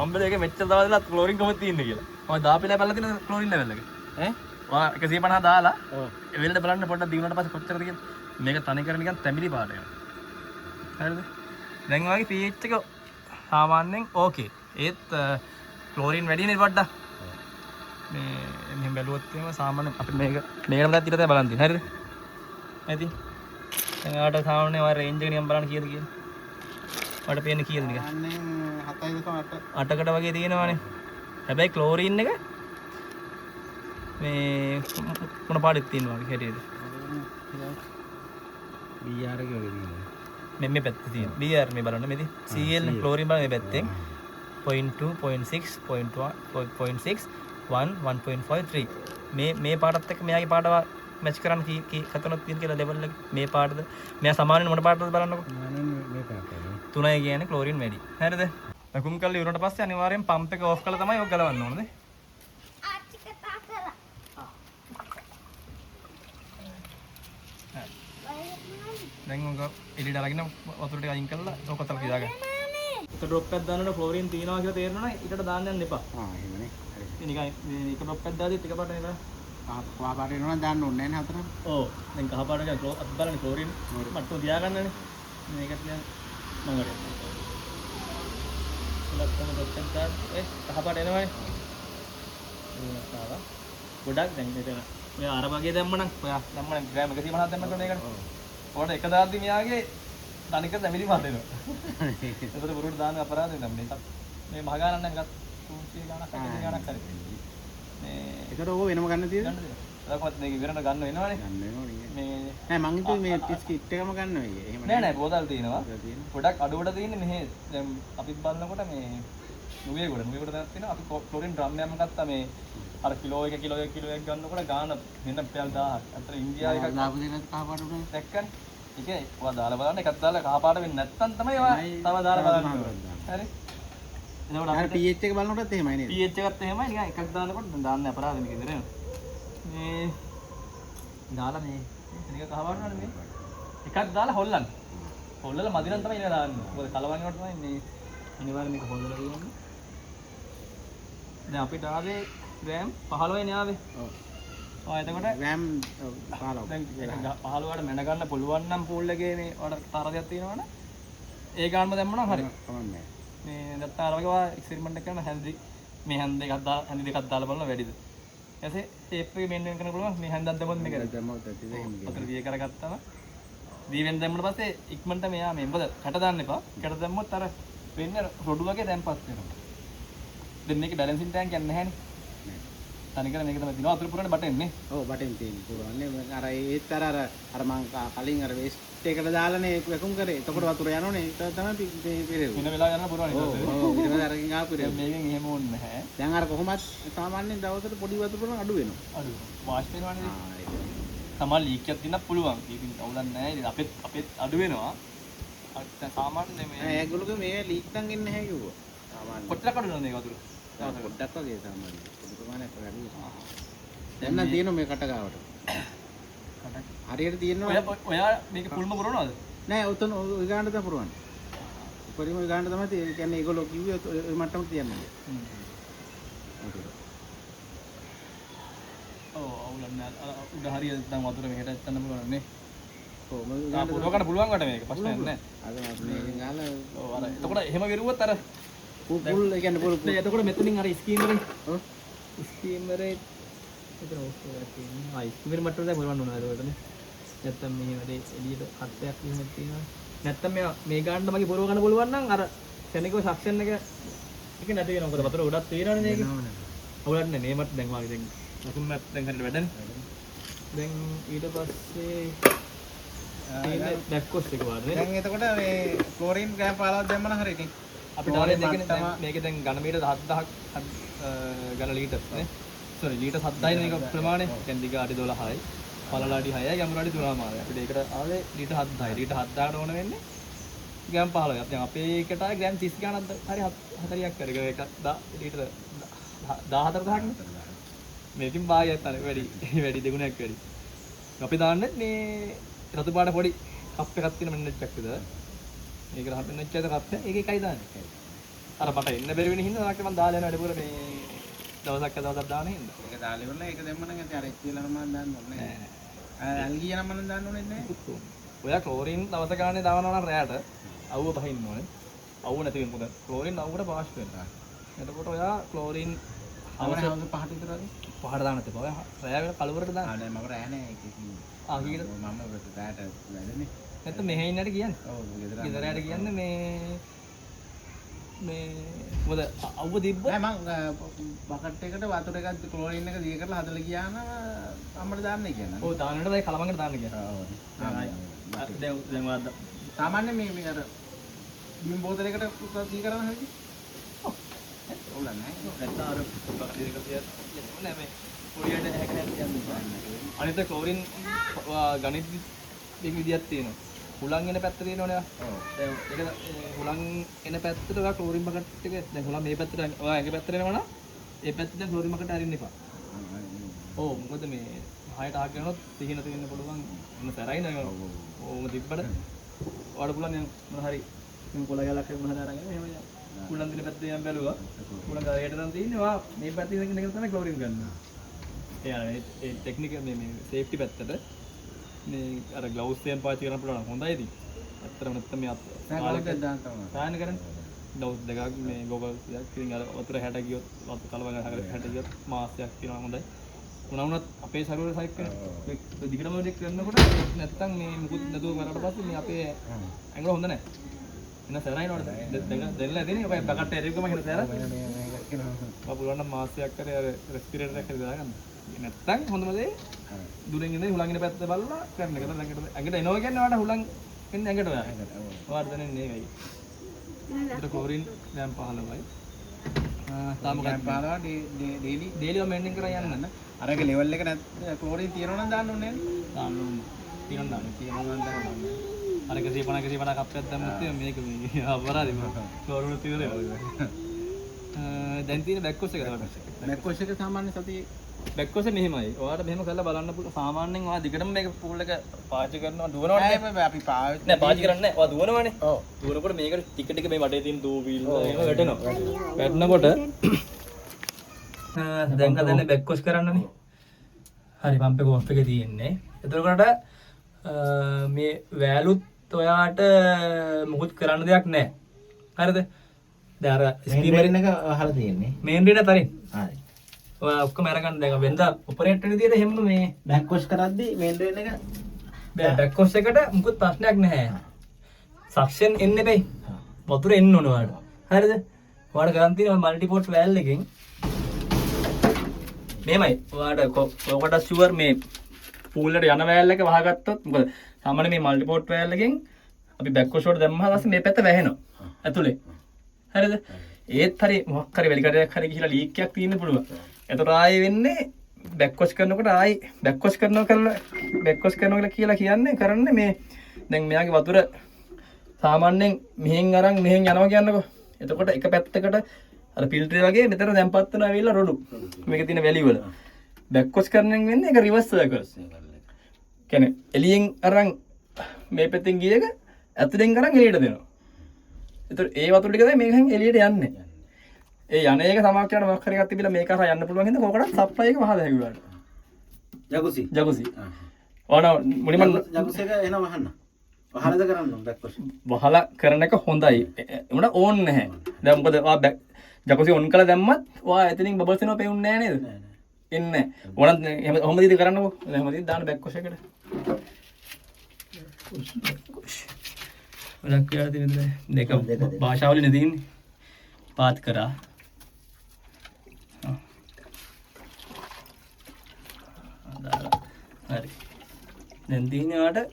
අම්බල එක මෙච්චර දාලා ක්ලෝරින් කොහොමද තියෙන්නේ කියලා. මම දාපිලා බලලා තියෙන ක්ලෝරින් ලෙවල් එක. ඈ? ඔයා 150 දාලා ඔව්. ඒ වෙලෙද බලන්න පොඩ්ඩක් දිනුනට පස්සේ කොච්චරද කියලා. මේක තනි කර නිකන් තැඹිලි පාට යනවා. හරිද? දැන් ඔයගේ pH එක සාමාන්‍යයෙන් ඕකේ. ඒත් ක්ලෝරින් වැඩිනේ පොඩ්ඩක්. මේ මෙහෙම බැලුවොත් එහෙම සාමාන්‍ය අපිට මේකටම දැන් ඊට බලන් තියෙන. හරිද? ඇති. දැන් ආට සාමාන්‍යයෙන් ඔය රේන්ජ් එක නිකන් බලන්න කීයද කියලා. මට පේන්නේ කීයද නිකන්? අනේ 7.8 8කට වගේ තියෙනවානේ. හැබැයි ක්ලෝරින් එක මේ මොන පාඩෙත් තියෙනවා වගේ හැටියට. BR එක වගේ තියෙනවා. මේ පැත්තේ තියෙන. BR මේ බලන්න මේදී Cl ක්ලෝරින් බලන්න මේ පැත්තෙන් 0.2 0.6 0.1 0.6 1 1.5 3 මේ පාඩත් එක්ක මෙයාගේ පාඩව මැච් කරන්න කී කතනක් තියෙන කියලා ලෙවල් එක මේ පාඩද මෙයා සමානව මොන පාඩද බලන්නකො. මේ පාටයි. 3යි කියන්නේ ක්ලෝරින් වැඩි. හරිද? වැකුම් කරලා ඉවරට පස්සේ අනිවාර්යෙන් පම්ප් එක ඕෆ් කරලා තමයි ඔක ගලවන්න ඕනේ. දැන් ඔක එළියට අරගෙන වතුර ටික අයින් කරලා ඔක අතට තියාගන්න. එක ඩ්‍රොප් එකක් දානකොට ක්ලෝරින් තියනවා කියලා තේරෙනවා නම් ඊටට දාන්න යන්න එපා. එහෙමනේ. හරි. නිකන් මේ එක ඩ්‍රොප් එකක් දාද්දිත් එකපාරට නේද? කහ පාට එනවා නම් දාන්න ඕනේ නැහැ නේ හතරම. ඔව්. දැන් කහ පාට එක අත් බලන්නේ ක්ලෝරින් මට්ටම තියාගන්නනේ. මේකට දැන් මම කරේ. ලක්කම ඩ්‍රොප් එකක් දාන්න කහ පාට එනවනේ. මේක ආවා. ගොඩක් දැන් මෙතන මේ අර වගේ දැම්මනම් ඔයා දැම්මනම් ග්‍රෑම් 150ක් දැම්මත් ඕනේ ඒකට. ඔයාට එක දාද්දි මෙයාගේ තනික දැමිලි මත වෙනවා. ඒකට බුරුට දාන්න අපරාධ වෙනවා මේක. මේ මහ ගානක් නම් ගත් 300 ගානක් 100 ගානක් හරි. මේ ඒකට ඕක වෙනම ගන්න තියෙද? ගන්න දෙනවා. ඒකවත් මේක ඉවරන ගන්න වෙනවනේ. ගන්න වෙනවනේ. මේ නෑ මං හිතුවේ මේ ටිස් කිට් එකම ගන්න වෙයි. එහෙම නෑ නෑ බෝතල් තියෙනවා. ගොඩක් අඩුවට තියෙන්නේ මෙහෙ දැන් අපිත් බලනකොට මේ නුවේ කොට දැනක් තියෙනවා. අපි ක්ලෝරින් ඩ්‍රම් එකක් ගත්තා මේ අර කිලෝ 1 කිලෝ 1 කිලෝ 1 ගන්නකොට ගාන මෙන්න පෙල් 1000ක්. අතර ඉන්දියාවේ එකක් දාපු දෙයක් කහ පාට උනේ. දැක්කනේ. ඒකේ ඔයා දාලා බලන්න එකක් දාලා කහ පාට වෙන්නේ නැත්නම් තමයි ඔයා තව දාලා බලන්න ඕනේ. හරි. එතකොට අර අපිට pH එක බලනකොටත් එහෙමයි නේද? pH එකත් එහෙමයි නිකන් එකක් දානකොට දැන් දාන්න අපරාධ මේක ඉතින් මේ දාලා මේ නිකන් කහ පාට වුණානේ මේ එකක් දාලා හොල්ලන්න. හොල්ලලා මදි නම් තමයි ඉන්නේ දාන්නේ. මොකද කලවන්නකොට තමයි මේ අනිවාර්යයෙන් මේක හොල්ලලා කියන්නේ. දැන් අපිට ආවේ ග්‍රෑම් 15 නේ ආවේ. ඔව්. ඔය එතකොට ග්‍රෑම් 15. දැන් 15ට මැන ගන්න පුළුවන් නම් පූල් එකේ මේ වඩ තරදයක් තියෙනවනේ. ඒ ගානම දැම්මම හරි. කමන්නේ. මේ නැත්නම් අර වගේ වා එක්ස්පෙරිමන්ට් එක කරන හැන්දි මේ හැන්ද එකක් දාලා හැන්දි දෙකක් දාලා බලනවා වැඩිද. ඊපස්සේ ෂේප් එක මෙන්න කරන්න පුළුවන් මේ හැන්දක් දැම්මොත් මේක දැම්මොත් ඇතිද එහෙම අතර දිය කරගත්තාම දීවෙන් දැම්මම පස්සේ ඉක්මනට මෙයා මේ මොකද කැට දාන්න එපා. කැට දැම්මොත් අර වෙන්නේ රොඩු වගේ දැම්පත් වෙනවා. දැන් මේකේ බැලන්සින් ටැංක් යන්නේ නැහැනේ. තනිකර මේක තමයි දිනවා අතුරු පුරන්නේ බටෙන් නේ. ඔව් බටෙන් තියෙන පුරවන්නේ අර ඒත් අර මං කලින් අර වේස්ට් එකට දාලානේ වැකුම් කරේ. එතකොට වතුර යනෝනේ. ඒක තමයි මේ පිරෙන්නේ. වෙන වෙලාව යනවා පුරවන්නේ. ඔව් ඊට පස්සේ අරකින් ආපු දැන් මේකෙන් එහෙම ඕනේ නැහැ. දැන් අර කොහොමත් සාමාන්‍යයෙන් දවසට පොඩි වතුර පුරන අඩු වෙනවා. අඩු. වාෂ් වෙනවනේ. තමයි ලීක් එකක් දිනක් පුළුවන්. ඒකින් අවුලක් නැහැ. ඉතින් අපෙත් අඩු වෙනවා. දැන් සාමාන්‍යයෙන් මේ ඒගොල්ලෝ මේ ලීක් නම් එන්නේ නැහැ කිව්වා. සාමාන්‍යයෙන්. කොච්චර අඩු වෙනවද මේ වතුර? පොඩ්ඩක් වගේ සාමාන්‍යයෙන්. පොඩි ප්‍රමාණයක් වගේ අඩු වෙනවා. දැන් නම් තියෙනවා මේ කට ගාවට. හරියට තියෙනවා. ඔයා මේක පුල්ම පුරවනවද? නෑ උතන ওই ගානට තමයි පුරවන්නේ. උපරිම ওই ගානට තමයි තියෙන්නේ. කියන්නේ ඒගොල්ලෝ කිව්වේ ওই මට්ටමට තියන්නේ. ඔව් අවුලක් නෑ. උඩ හරියට දැන් වතුර මෙහෙට ගන්න පුළුවන් නේ. ඔව් මම පුරව ගන්න පුළුවන් වට මේක ප්‍රශ්නයක් නෑ. අද මේකෙන් ගාලා ඔව් අර එතකොට එහෙම විරුවොත් අර පුල් ඒ කියන්නේ පුල් එතකොට මෙතනින් අර ස්කීමරේ ඔව් ස්කීමරේ එතන ඕෆ් කරලා තියෙනවා. ආයි ස්කීමරේ මට්ටම දැන් පුරවන්න ඕනද ඒකට නේ. නැත්තම් මේ වැඩේ එළියට හත්යක් එහෙම තියෙනවා. නැත්තම් මේ ගානට මගේ පුරව ගන්න පුළුවන් නම් අර කෙනෙක්ව සක්ෂන් එක නැති වෙනවා. මොකද වතුර ගොඩක් තියෙනවනේ මේකේ. අවුලක් නෑ මේ මට දැන් වාගේ දැන් ලකුණක් දැන් හරියට වැඩනේ. දැන් ඊට පස්සේ බැක්කොස් එක වාරනේ. දැන් එතකොට මේ ක්ලෝරින් ග්‍රෑම් 15ක් දැම්මම හරියනේ. අපිට ආනේ දෙකනේ මේකේ දැන් ඝන මීටර 7000ක් ඝන ලීටර් නේ. සෝරි ලීටර් 7000යි මේක ප්‍රමාණය. දැන් දිග අඩි 12යි. පළල අඩි 6යි ගැඹුරු අඩි 3මාරයි. අපිට ඒකට ආවේ ලීටර් 7000යි. ලීටර් 7000කට ඕන වෙන්නේ ග්‍රෑම් 15ක්. දැන් අපේ එකට ආවේ ග්‍රෑම් 30 ගානක් හරි 40ක් කර. ඒක ලීටර් 14000ක් නේ. මේකෙන් භාගයක් තමයි වැඩි දෙගුණයක් වැඩි. අපි දාන්නේ මේ රතු පාට පොඩි කප් එකක් තියෙන මෙන්න එකක් විතර. මේක රහත් වෙන එච්චර කප් එක එකයි දාන්නේ. අර මට එන්න බැරි වෙන හින්දා මම දාලා යන වැඩ පුර මේ දවසක් දවසක් දාන හින්දා. ඒක දාලා ඉවරලා ඒක දැම්ම නම් ඇති අර එක් කියලා නම් දාන්න ඕනේ නැහැ. අල්ගිය නම් මම දාන්න ඕනේ නැහැ. ඔයා ක්ලෝරින් දවස ගානේ දානවා නම් රැයට අවුව පහින්න ඕනේ. අවුව නැති වෙන මොකද ක්ලෝරින් අවුවට පාස් වෙනවා. එතකොට ඔයා ක්ලෝරින් අවශ්‍ය පහට විතරද? පහට දාන්න තිබා. ඔයා රෑ වෙල කලවරට දාන්න. නෑ මම රෑ නෑ ඒක කීයද? මම රෑට වැඩනේ. නැත්නම් මෙහෙ ඉන්නට කියන්නේ. ඔව් ගෙදරට කියන්නේ මේ මොකද අවුව තිබ්බ නෑ මම බකට් එකට වතුර එකක් ක්ලෝරින් එක දිය කරලා හදලා ගියාම අම්මට දාන්නයි කියන්නේ. ඔව් දාන්නට දැන් කලමකට දාන්න කියන්නේ. ඔව්. දැන් වාද සාමාන්‍ය මේ අර බිම් බෝතලයකට දී කරන හැටි. ඔව්. ඔව් නෑ. නැත්නම් අර බකට් එකක තියන්නේ නෑ මේ පොඩියට හැකලා කියන්නේ. අනිත් ක්ලෝරින් ගණිත දෙක විදියක් තියෙනවා. හුලං එන පැත්ත තියෙනවනේ. ඔව්. දැන් ඒක හුලං එන පැත්තට ඔයා ක්ලෝරින් බකට් එක දැන් හුලං මේ පැත්තට ඔයා ඒක පැත්තට එනවනම් ඒ පැත්තට ක්ලෝරින් බකට් අරින්න එපා. ඔව් මොකද මේ හයට ආක් කරනොත් තිහින තියෙන්න පුළුවන් මොන තරයි නේද? ඕම තිබ්බට ඔයාලට පුළුවන් දැන් මොන හරි මේ කොළ ගලක් මොන හරි අරගෙන එහෙම හුලං දින පැත්තේ යම් බැලුවා. හුලං ගායට නම් තියෙන්නේ ඔයා මේ පැත්තේ ඉඳගෙන තමයි ක්ලෝරින් ගන්න. ඒ ටෙක්නික මේ සේෆ්ටි පැත්තට මේ අර ග්ලව්ස් එකෙන් පාවිච්චි කරන්න පුළුවන් හොඳයි ඉතින්. ඇත්තටම නැත්තම් මේ කාලෙක දාන්න තමයි. දාන්න කරන්නේ. ග්ලව්ස් දෙකක් මේ ගෝගල්ස් එකක් ඉතින් අර වතුර 60 ගියොත් වතුර කලවගෙන 60 ගියොත් මාසයක් තියෙනවා හොඳයි. උනවුනත් අපේ ශරීරය සයික් කරන දිගටම වැඩ කරනකොට නැත්තම් මේ මුකුත් නැතුව කරලා පස්සේ මේ අපේ ඇඟිලි හොඳ නැහැ. එන සරයි නෝඩ දෙන්න දෙන්නේ ඔය බකට් එරියකම කියන සර. ඔය පුළුවන් නම් මාසයක් කරේ අර රෙස්පිරේටර් එකක් හරි දාගන්න. නැත්තම් හොඳම දේ දුරින් ඉඳන් හුලං ඉන්න පැත්ත බලලා කරන්න එක. ඇඟට එනවා කියන්නේ ඔයාලට හුලං එන්නේ ඇඟට ඔයා. ඔයාලට දැනෙන්නේ මේකයි. ඒකට ක්ලෝරින් දැන් 15යි. තාම ගන්න 15 ඩේලි මෙන්ටේන් කරලා යන්න. අරගේ ලෙවල් එක නැත් ක්ලෝරින් තියනවා නම් දාන්න ඕනේ නේද? දාන්න ඕනේ. තියෙනවා නම් දාන්න. අර 150 කප්පයක් දැම්මොත් මේක මේ අපරාධි ක්ලෝරින් තියරේ. දැන් තියෙන බැක්කොස් එක තමයි. බැක්කොස් එක සාමාන්‍ය සතියේ බැක්කොස් මෙහෙමයි. ඔයාලට මෙහෙම කරලා බලන්න පුළුවන්. සාමාන්‍යයෙන් ඔයා දිගටම මේක පූල් එක පාවිච්චි කරනවා දුවනවනේ. නෑ අපි පාවිච්චි නෑ පාවිච්චි කරන්නේ නෑ. ඔයා දුවනවනේ. ඔව්. දුවනකොට මේකට ටික ටික මේ වටේ තියෙන දූවිල් එහෙම වැටෙනවා. වැටෙනකොට දැන් හදන්නේ බැක්කොස් කරන්නනේ. හරි පම්ප් එක ඔෆ් එකේ තියෙන්නේ. එතකොට මේ වැලුත් ඔයාට මුකුත් කරන්න දෙයක් නෑ. හරිද? දැන් අර ස්කීමර් එක අහලා තියෙන්නේ. මේන් රීඩර් තරින්. හරි. ඔය ඔක්කොම අරගන්න දැන් වෙනදා ඔපරේට් වෙන විදිහට හැම මේ බෑක්කොස් කරද්දී මේන් රේන් එක බෑක්කොස් එකට මුකුත් ප්‍රශ්නයක් නැහැ. සක්ෂන් එන්නේ බෑ. වතුර එන්න ඕන ඔයාලට. හරිද? ඔයාලට ගන්න තියෙන මල්ටිපෝට් වැල් එකෙන් මේමයි. ඔයාලට ඔකට ෂුවර් මේ පූල් එකට යන වැල් එක වහගත්තොත් මොකද සාමාන්‍ය මේ මල්ටිපෝට් වැල් එකෙන් අපි බෑක්කොස් වලට දැම්මහම පස්සේ මේ පැත්ත වැහෙනවා. ඇතුලේ. හරිද? ඒත් හරි මොකක් හරි වෙලි කඩයක් හරි ගිහිලා ලීක් එකක් තියෙන්න පුළුවන්. එතකොට ආයේ වෙන්නේ බෑක්කොස් කරනකොට ආයි බෑක්කොස් කරනවා කියලා කියන්නේ කරන්නේ මේ දැන් මෙයාගේ වතුර සාමාන්‍යයෙන් මෙහෙන් අරන් මෙහෙන් යනවා කියන්නකෝ. එතකොට එක පැත්තකට අර ෆිල්ටර් වගේ මෙතන දැම්පත් වෙනවා ඇවිල්ලා රොඩු. මේකේ තියෙන වැලි වල. බෑක්කොස් කරනෙන් වෙන්නේ ඒක රිවර්ස් සර්කල්ස්. කියන්නේ එළියෙන් අරන් මේ පැත්තෙන් ගිය එක ඇතුලෙන් අරන් එළියට දෙනවා. එතකොට ඒ වතුර ටික තමයි මේකෙන් එළියට යන්නේ. ඒ යන එක සමාක් කරන මොකක් හරි එකක් තිබිලා මේක හරහා යන්න පුළුවන් හින්දා කොකටත් සප්ලයි එක වහලා හැකියි වලට. ජකුසි. ඕන මුලින්ම ජකුසි එක එනවා වහන්න. වහලද කරන්න ඕන බෑක්කොස්. වහලා කරන එක හොඳයි. උඹට ඕන් නැහැ. දැන් මොකද ඔයා ජකුසි ඔන් කළා දැම්මත් ඔයා එතනින් බබල්ස් එනවා පෙවුන්නේ නැහැ නේද? එන්නේ නැහැ. ඕනත් එහෙම කොහොමද කරන්නකෝ? එහෙම දින් දාන්න බෑක්කොස් එකට. ඔලක් කියලා තියෙන්නේ දෙක භාෂාවලින් තියෙන්නේ. පාත් කරා. හරි. දැන් තියෙන්නේ ඔයාලට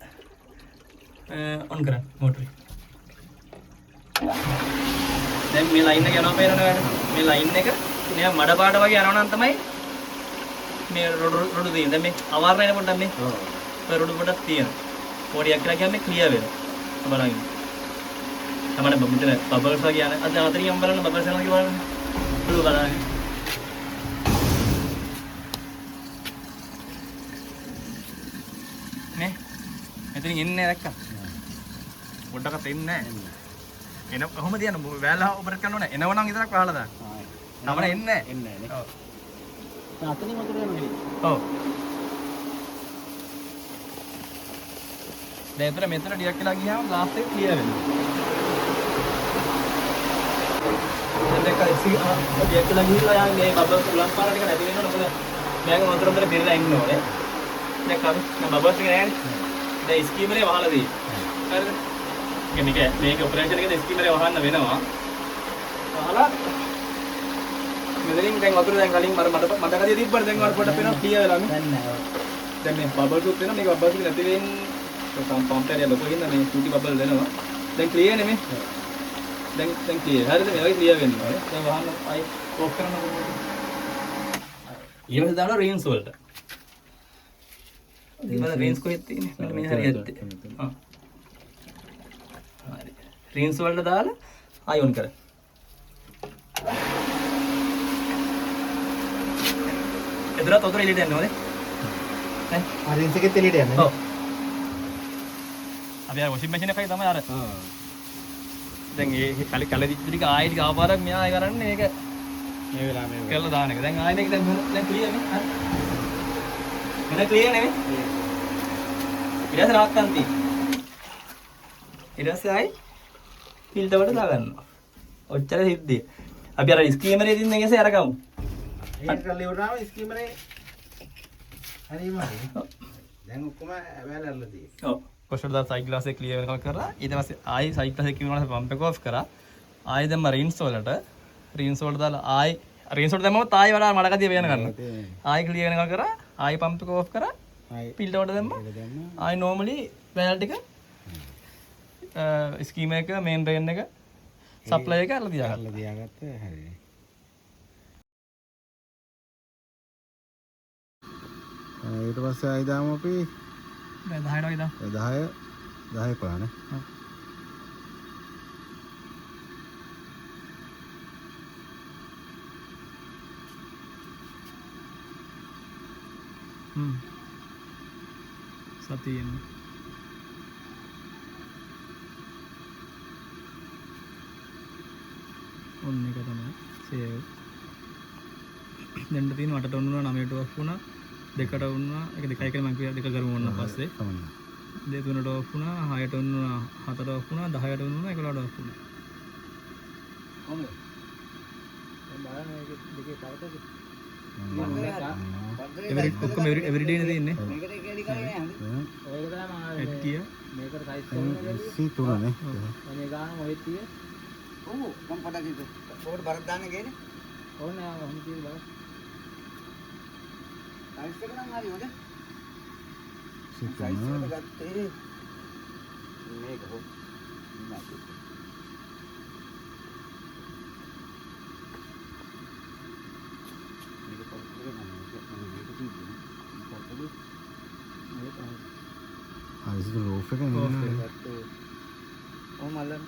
ඔන් කරන්න මෝටර් එක. දැන් මේ ලයින් එක යනවා පේනවනේ ඔයාලට. මේ ලයින් එක නිකන් මඩ පාට වගේ යනවා නම් තමයි මේ රොඩු තියෙන්නේ. දැන් මේ අවාරණ එන පොඩ්ඩක් මේ. ඔව්. ඔය රොඩු පොඩක් තියෙනවා. පොඩියක් කියලා කියන්නේ ක්ලියර් වෙනවා. බලන්න. තමයි මෙතන බබල්ස් වගේ යන අද අතරින් බලන්න බබල්ස් යනවා කියලා බලන්න. පුළු බලන්න. නේ මෙතනින් එන්නේ දැක්කා. පොඩ්ඩක්වත් එන්නේ නැහැ. එන කොහොමද යන්නේ? වැල්ලා ඔපරේට් කරන්න ඕනේ. එනවනම් විතරක් වහලා දාන්න. නමන එන්නේ නැහැ නේ. ඔව්. අතනින් වතුර යනවා. ඔව්. දැන් මෙතන ටිකක් වෙලා ගියාම ග්ලාස් එක ක්ලියර් වෙනවා. දැන් එක ඉසි ඔබ්ජෙක්ට් එක ගිහිල්ලා යා මේ බබල්ස් උලන් පාර ටික නැති වෙනවනේ මොකද මේක වතුර වතුර පිරලා ඉන්න ඕනේ. දැන් කරු බබල්ස් ටික නැහැ. දැන් ස්කීමරේ වහලා දී. හරිද? මේක ඔපරේෂන් එකේදී ස්කීමරේ වහන්න වෙනවා. වහලා මෙතනින් දැන් වතුර දැන් කලින් මට මතකදී තිබ්බට දැන් වල පොඩ්ඩක් වෙනවා ක්ලියර් වෙලා නේ. දැන් නෑ. දැන් මේ බබල් ටූත් වෙනවා මේක බබල්ස් ටික නැති වෙන්නේ පම්ප් එකේ ලොකු හින්දා මේ චූටි බබල් දෙනවා. දැන් ක්ලියර් නේ මේ. දැන් ක්ලියර්. හරිද? මේ වගේ ක්ලියර් වෙන්න ඕනේ. දැන් වහන්න ආයි ඕෆ් කරන්න. ඊළඟට දානවා රේන්ස් වලට. ඉතින් රේන්ස් කොහෙද තියෙන්නේ? මෙන්න මේ හරියට. හා. හරි. රේන්ස් වලට දාලා ආයි ඔන් කර. එදරත් ඔතන එළියට යන්න ඕනේ. නේ? රේන්ස් එකෙත් එළියට යන්න. ඔව්. අපි ආ වොෂින් මැෂින් එකයි තමයි අර. දැන් මේ කලින් ටික ආයෙ ටික ආපාරක් මෙයා ආයෙ කරන්නේ මේක මේ වෙලාව මේ කරලා දාන එක. දැන් ආයෙ මේක දැන් ක්ලියර් නේ. හරි. මෙන්න ක්ලියර් නේ. ඊට පස්සේ රාක්කන් තියෙන්නේ. ඊට පස්සේ ආයෙ ෆිල්ටර් වලට දාගන්නවා. ඔච්චර සිද්ධිය. අපි අර ස්කීමරේ දින්න එකසේ අරගමු. ඒක කරලා ඉවරනම ස්කීමරේ හරිම දැන් ඔක්කොම වැලල්ලා තියෙනවා. ඔව්. කොෂර් දා සයිඩ් ග්ලාස් එක ක්ලියර් කරලා ඊට පස්සේ ආයෙ සයිඩ් ග්ලාස් එක කිව්වම පම්ප් එක ඔෆ් කරා. ආයෙ දැම්ම රින්ස් වලට දාලා ආයෙ රින්ස් වලට දැම්මම ආයෙ වඩා මඩකතිය වෙන ගන්නවා. ආයෙ ක්ලියර් වෙනවා කරා ආයෙ පම්ප් එක ඔෆ් කරා. ෆිල්ටර් වලට දැම්ම. ආයෙ normally වැල් ටික ස්කීම එක මේන් ඩ්‍රේන් එක සප්ලයි එක අරලා තියාගත්ත හරි. ඊට පස්සේ ආයි දාමු අපි දැන් 10ට වගේ දාමු. 10 11 නේ. සතියෙන් ඔන්න එක තමයි සේව්. දෙන්න තියෙන 8ට වුණා 9ට ඔෆ් වුණා 2ට වුණා ඒක 2යි කියලා මම කිව්වා 2 කරමු ඕන පස්සේ. දෙක 3ට ඔෆ් වුණා 6ට වුණා 7ට ඔෆ් වුණා 10ට වුණා 11ට ඔෆ් වුණා. කොහොමද? දැන් බලන්න මේක දෙකේ තරකද? එවරිඩේ නේ තියෙන්නේ. මේකට එකලි කරේ නෑ. ඔයක තමයි ආවේ. එක්කිය. මේකට සයිස් කරනවා. සීතුනේ. මේ ගාන මොහෙත් තිය. ඔව් මම පොඩක් හිතුවා. ඔකට බරක් දාන්න ගේනේ. ඕනේ ආව මම කිව්ව බලන්න. සයිස් එක නම් හරි හොඳ. සීතුනේ. සයිස් එක ගත්තේ මේක හො. නෑ. Ah, itu roof එක නේ. ඔව් මල්ලන්.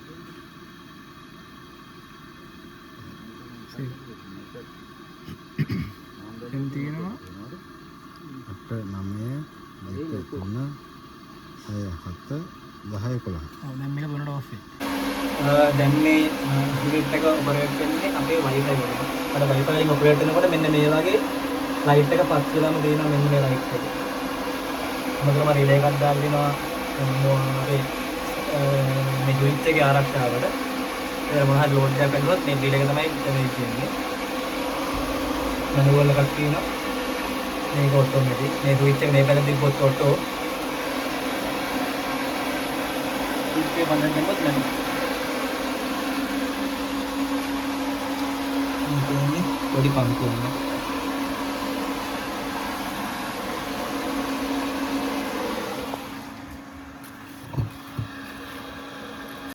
එම් තියෙනවා 8 9 2 3 6 7 10 11. ඔව් දැන් මේක දුන්නට ඔෆ් වෙයි. දැන් මේ යුනිට් එක ඔපරේට් වෙන්නේ අපේ Wi-Fi වලින්. අර Wi-Fi වලින් ඔපරේට් වෙනකොට මෙන්න මේ වගේ ලයිට් එක පත් වෙලාම දෙනවා මෙන්න මේ ලයිට් එක. මොකදම රිලේ එකක් දාලා දෙනවා අපේ මේ යුනිට් එකේ ආරක්ෂාවට. ඒ මොනවා හරි ලෝඩ් එකක් ගන්නවත් මේ රිලේ එක තමයි මේ කියන්නේ. මැනුවල් එකක් තියෙනවා. මේක ඔටෝමැටික්. මේ ස්විච් එක මේ පැත්තට තිබ්බොත් ඔටෝ. ස්විච් එක බඳින්න ගියොත් මැනුවල්. පොඩි පංකුවක්.